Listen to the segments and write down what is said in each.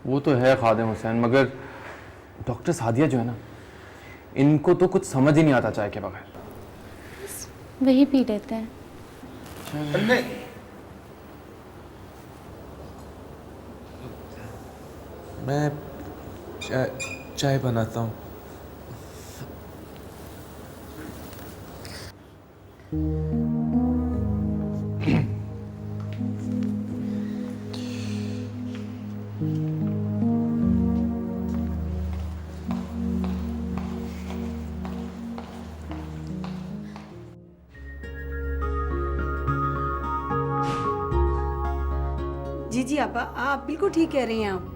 वो तो है खादिम हुसैन, मगर डॉक्टर सादिया जो है ना, इनको तो कुछ समझ ही नहीं आता चाय के बगैर। वही पी लेते हैं। नहीं, मैं चाय बनाता हूँ। जी जी आपा, आप बिल्कुल ठीक कह रही हैं आप।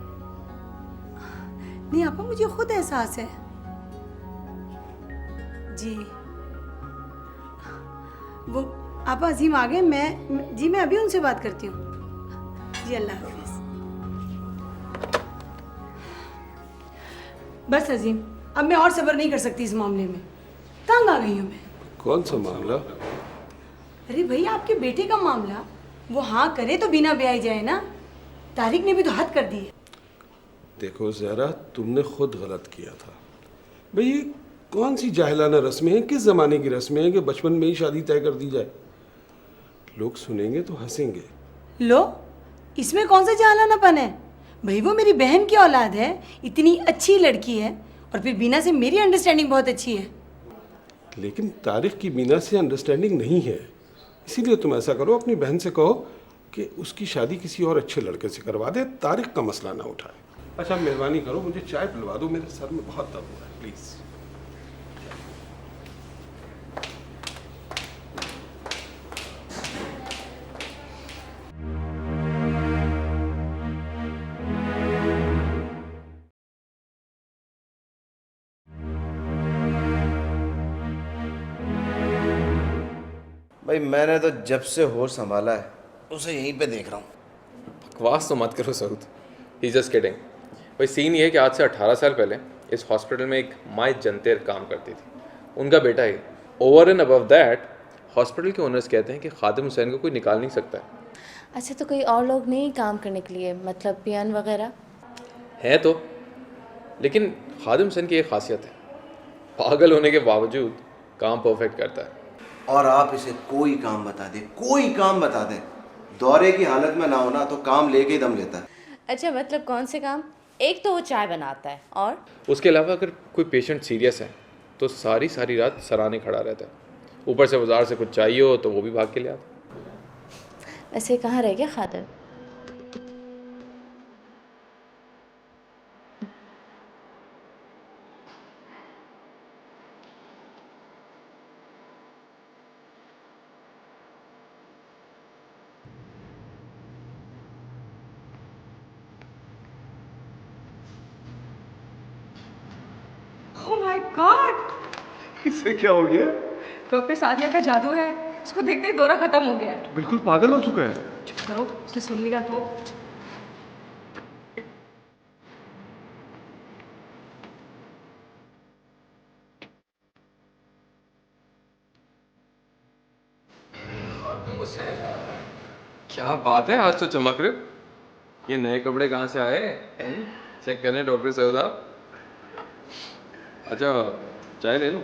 नहीं आपा, मुझे खुद एहसास है। जी वो आपा अजीम आ गए। मैं अभी उनसे बात करती हूँ। जी अल्लाह हाफिज। बस अजीम, अब मैं और सब्र नहीं कर सकती इस मामले में। तंग आ गई हूँ मैं। कौन सा मामला? अरे भैया, आपके बेटे का मामला। वो हाँ करे तो बिना ब्याह जाए ना। तारिक ने भी तो हद कर दी है। देखो जहरा, तुमने खुद गलत किया था भाई। ये कौन सी जाहिलाना रस्में हैं, किस ज़माने की रस्में हैं कि बचपन में ही शादी तय कर दी जाए? लोग सुनेंगे तो हंसेंगे। लो, इसमें कौन सा जालानापन है? भाई वो मेरी बहन की औलाद है, इतनी अच्छी लड़की है। और फिर बीना से मेरी अंडरस्टैंडिंग बहुत अच्छी है। लेकिन तारिक की बीना से अंडरस्टैंडिंग नहीं है। इसीलिए तुम ऐसा करो, अपनी बहन से कहो कि उसकी शादी किसी और अच्छे लड़के से करवा दे, तारिक का मसला ना उठाए। अच्छा मेहरबानी करो, मुझे चाय पिलवा दो, मेरे सर में बहुत दर्द हो रहा है, प्लीज़। भाई मैंने तो जब से होश संभाला है उसे यहीं पे देख रहा हूँ। बकवास तो मत करो सऊद, ही जस्ट किडिंग। भाई सीन ये है कि आज से 18 साल पहले इस हॉस्पिटल में एक माई जंतेर काम करती थी, उनका बेटा ही। Over and above that hospital के ओनर्स कहते हैं कि खादिम हुसैन को कोई निकाल नहीं सकता है। अच्छा, तो कोई और लोग नहीं काम करने के लिए, मतलब पियान वगैरह? है तो, लेकिन खादिम हुसैन की एक खासियत है, पागल होने के बावजूद काम परफेक्ट करता है। और आप इसे कोई काम बता दें, कोई काम बता दें, दौरे की हालत में ना होना तो काम लेके ही दम लेता है। अच्छा, मतलब कौन से काम? एक तो वो चाय बनाता है, और उसके अलावा अगर कोई पेशेंट सीरियस है तो सारी सारी रात सराहने खड़ा रहता है। ऊपर से बाजार से कुछ चाहिए हो तो वो भी भाग के ले आता। वैसे कहाँ रह गया खादर? ओह माय गॉड, इससे क्या हो गया? तो पे सादिया का जादू है। उसको देखते ही दौरा खत्म हो गया। बिल्कुल पागल हो चुका है। चुप करो, उसने सुन लिया तो। क्या बात है, आज तो चमक रहे हो। ये नए कपड़े कहाँ से आए? चेक करने डॉक्टर साहब। अच्छा चाय ले लो।